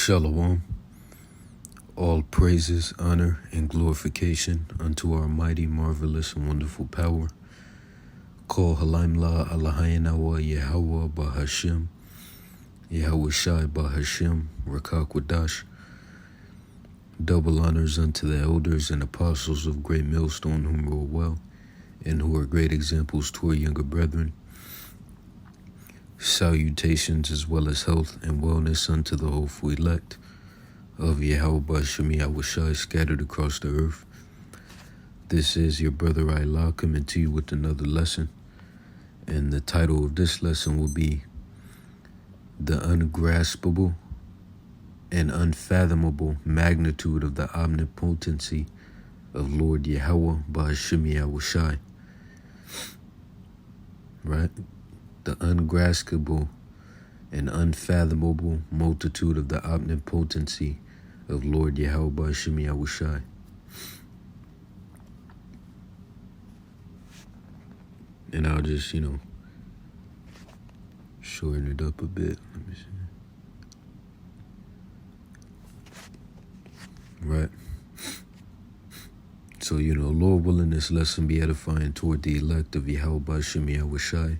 Shalom. All praises, honor, and glorification unto our mighty, marvelous, and wonderful power. Call Halaim La Allahayanawa Yahawah bahasham. Yahawashi bahasham. Rakakwadash. Double honors unto the elders and apostles of Great Millstone whom rule well, and who are great examples to our younger brethren. Salutations as well as health and wellness unto the hopeful elect of Yahawashi scattered across the earth. This is your brother Allah coming to you with another lesson, and the title of this lesson will be The Ungraspable and Unfathomable Magnitude of the Omnipotency of Lord Yahawah bahasham Yahawashi. Right? The ungraspable and unfathomable multitude of the omnipotency of Lord Yahawah bahasham Yahawashi. And I'll just, shorten it up a bit. Let me see. Right. So, Lord willing, this lesson be edifying toward the elect of Yahawah bahasham Yahawashi.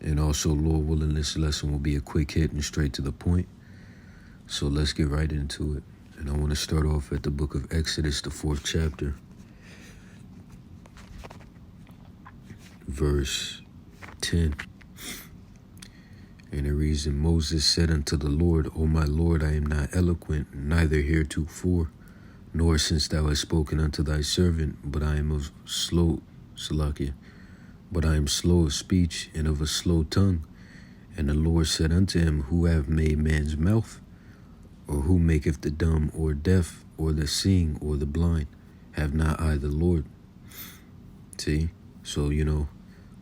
And also, Lord willing, this lesson will be a quick hit and straight to the point. So let's get right into it. And I want to start off at the book of Exodus, the 4th chapter, verse 10. And it reads, And Moses said unto the Lord, O my Lord, I am not eloquent, neither heretofore, nor since thou hast spoken unto thy servant, but I am slow of speech and of a slow tongue. And the Lord said unto him, Who have made man's mouth? Or who maketh the dumb or deaf or the seeing or the blind? Have not I the Lord? See? So, the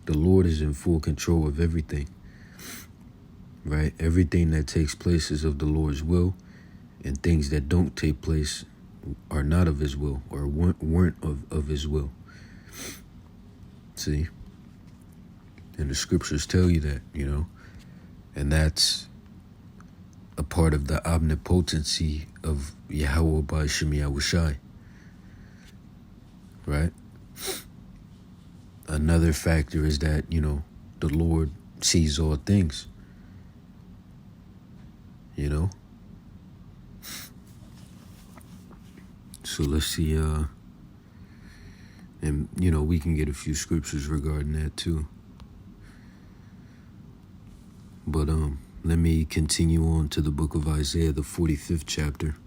Lord is in full control of everything. Right? Everything that takes place is of the Lord's will, and things that don't take place are not of his will, or weren't of his will. See? And the scriptures tell you that, and that's a part of the omnipotency of Yahawah bahasham Yahawashi. Right? Another factor is that, the Lord sees all things. So let's see, and, we can get a few scriptures regarding that too. But let me continue on to the book of Isaiah, the 45th chapter,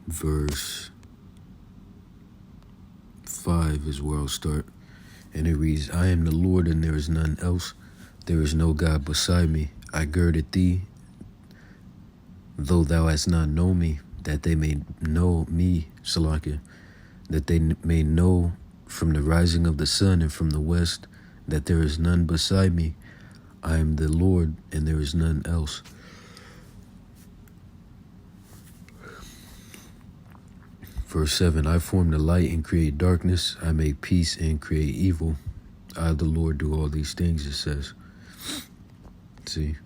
verse 5 is where I'll start. And it reads, I am the Lord, and there is none else. There is no God beside me. I girded thee, though thou hast not known me, that they may know me, Salakia, that they may know from the rising of the sun and from the west, that there is none beside me. I am the Lord, and there is none else. Verse 7, I form the light and create darkness. I make peace and create evil. I, the Lord, do all these things, it says. See?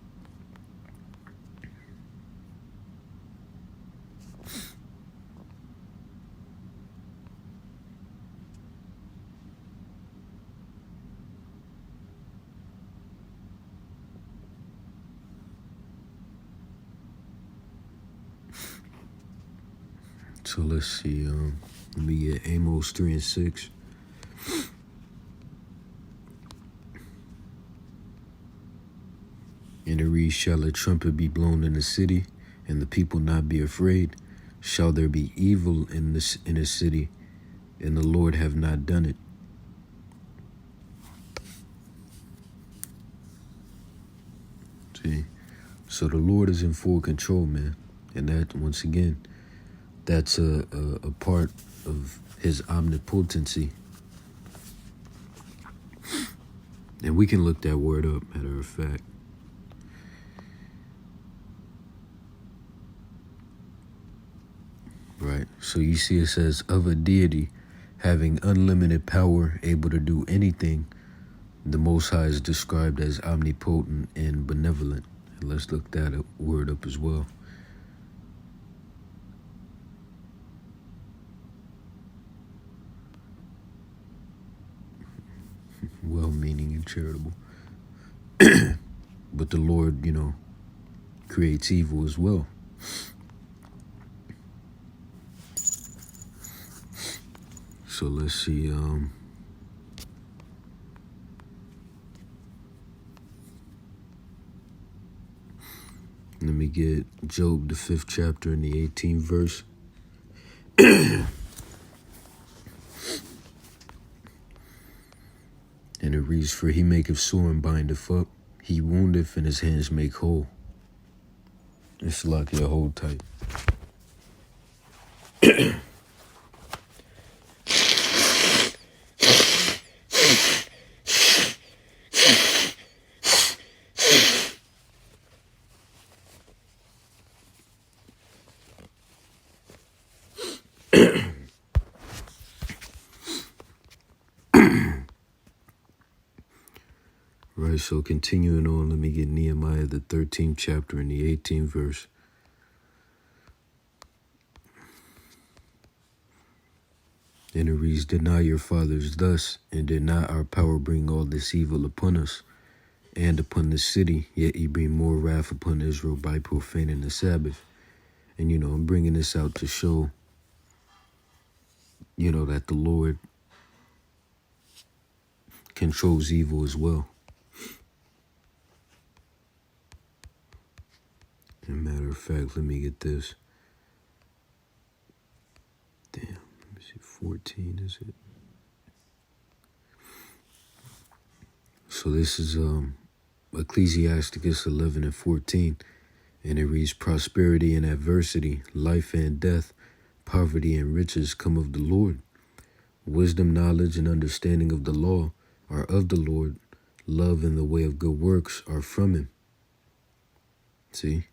So let's see, let me get Amos 3 and 6. And it reads, Shall a trumpet be blown in the city, and the people not be afraid? Shall there be evil in a city, and the Lord have not done it? See? So the Lord is in full control, man. And that, once again, that's a part of his omnipotency. And we can look that word up, matter of fact. Right. So you see it says, of a deity having unlimited power, able to do anything, the Most High is described as omnipotent and benevolent. Let's look that word up as well. Well-meaning and charitable. But the Lord, creates evil as well. So let's see. Let me get Job, the 5th chapter and the 18th verse. And it reads, "For he maketh sore and bindeth up. He woundeth and his hands make whole." It's like your hold tight. Right, so continuing on, let me get Nehemiah, the 13th chapter and the 18th verse. And it reads, "Deny your fathers thus, and did not our power bring all this evil upon us, and upon the city, yet ye bring more wrath upon Israel by profaning the Sabbath." And, I'm bringing this out to show, that the Lord controls evil as well. As a matter of fact, let me get this. Damn, let me see, 14 is it? So this is Ecclesiasticus 11 and 14, and it reads, "Prosperity and adversity, life and death, poverty and riches come of the Lord. Wisdom, knowledge, and understanding of the law are of the Lord. Love and the way of good works are from him." See?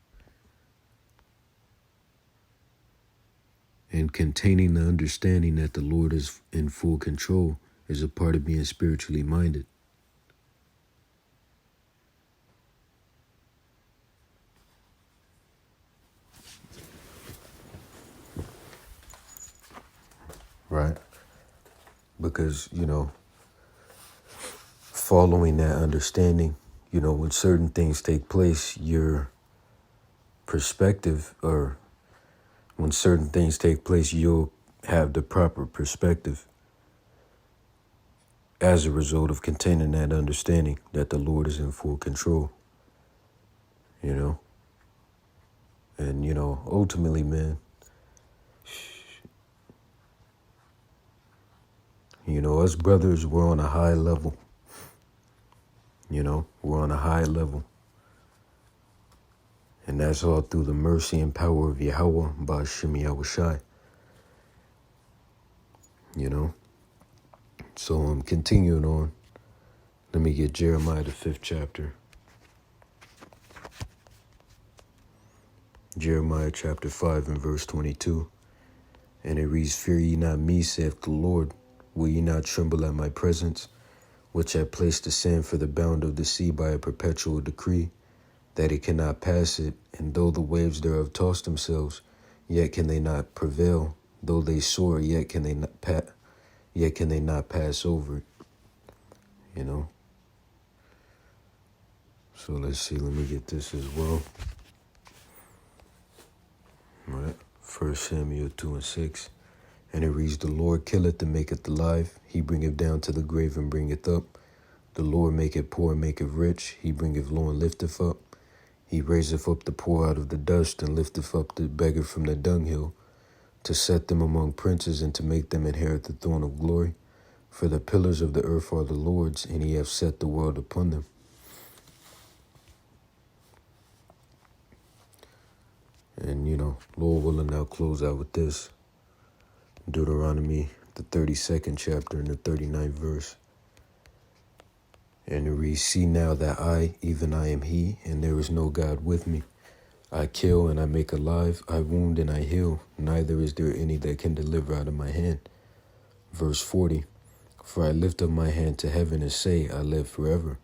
And containing the understanding that the Lord is in full control is a part of being spiritually minded. Right? Because, following that understanding, when certain things take place, your perspective, or when certain things take place, you'll have the proper perspective as a result of containing that understanding that the Lord is in full control, And, ultimately, man, us brothers, we're on a high level. We're on a high level. And that's all through the mercy and power of Yahawah, bahasham Yahawashi. So I'm continuing on. Let me get Jeremiah, the 5th chapter. Jeremiah chapter 5 and verse 22. And it reads, "Fear ye not me, saith the Lord. Will ye not tremble at my presence, which I placed the sand for the bound of the sea by a perpetual decree, that it cannot pass it, and though the waves thereof toss themselves, yet can they not prevail. Though they soar, yet can they not pass over it." So let's see, let me get this as well. All right. 1 Samuel 2 and 6. And it reads, "The Lord killeth and maketh alive. He bringeth down to the grave and bringeth up. The Lord maketh poor and maketh rich. He bringeth low and lifteth up. He raiseth up the poor out of the dust, and lifteth up the beggar from the dunghill, to set them among princes, and to make them inherit the throne of glory. For the pillars of the earth are the Lord's, and he hath set the world upon them." And, Lord willing, I'll close out with this. Deuteronomy, the 32nd chapter and the 39th verse. And it reads, "See now that I, even I am he, and there is no God with me. I kill and I make alive, I wound and I heal, neither is there any that can deliver out of my hand." Verse 40, "For I lift up my hand to heaven and say, I live forever."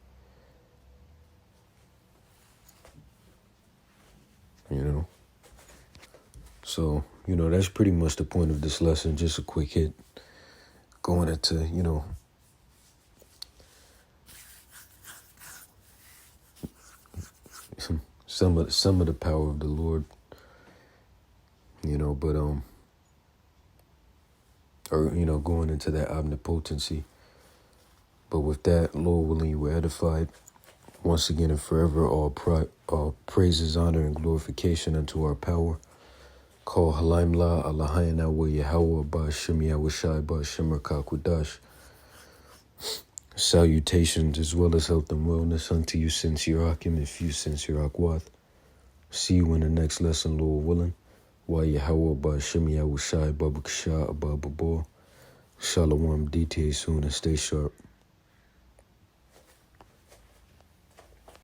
you know. So, that's pretty much the point of this lesson. Just a quick hit going into, some of the power of the Lord, but going into that omnipotency. But with that, Lord willing, you were edified. Once again and forever, all praises, honor, and glorification unto our power. Call Halaim La Allahayana wa Yahawah bahasham Yahawashi bahasham Rakakwadash. Salutations as well as health and wellness unto you, sincere Akim, and few sincere Akwath. See you in the next lesson, Lord willing. Wa Yahawah bahasham Yahawashi babakasha abababo. Shalom, DTA soon, and stay sharp.